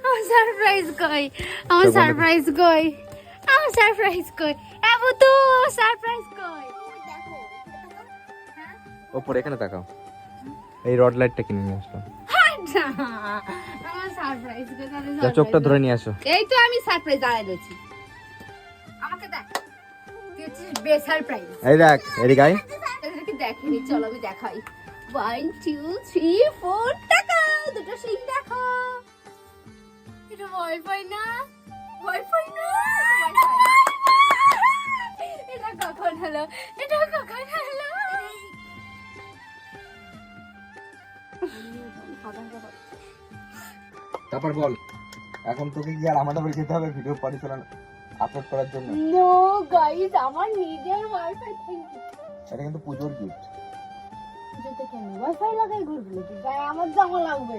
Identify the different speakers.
Speaker 1: আমার সারপ্রাইজ কই? আমার সারপ্রাইজ কই? আমার সারপ্রাইজ কই? এবু তো সারপ্রাইজ কই?
Speaker 2: ওপরে এখানে তাকাও। এই রড লাইটটা কিনে নিয়ে আসলাম।
Speaker 1: আমার সারপ্রাইজ কই?
Speaker 2: যা চোখটা ধরে নিয়ে আসো।
Speaker 1: এই তো আমি সারপ্রাইজ দাঁড়ায় রয়েছি। আমাকে দেখ। তুই হচ্ছিস বে সারপ্রাইজ।
Speaker 2: এই দেখ, এদিকে আয়।
Speaker 1: এদেরকে দেখিনি, চলো আমি দেখাই। 1 2 3 4 টাকা দুটো সিং দেখো। এটা ওয়াইফাই না? ওয়াইফাই না? এটা কখন হলো? এটা কখন হলো?
Speaker 2: তারপর বল, এখন তোকে কি আর আমাদের বাড়ি যেতে হবে ভিডিও পরিচালনা আপলোড করার জন্য?
Speaker 1: নো গাইস, আমার নিজের ওয়াইফাই। Thank you.
Speaker 2: এটা কিন্তু পুজোর গিফট।
Speaker 1: যেতে কেন ওয়াইফাই লাগাই ঘুরবি নাকি? গায়ে আমার জামা লাগবে।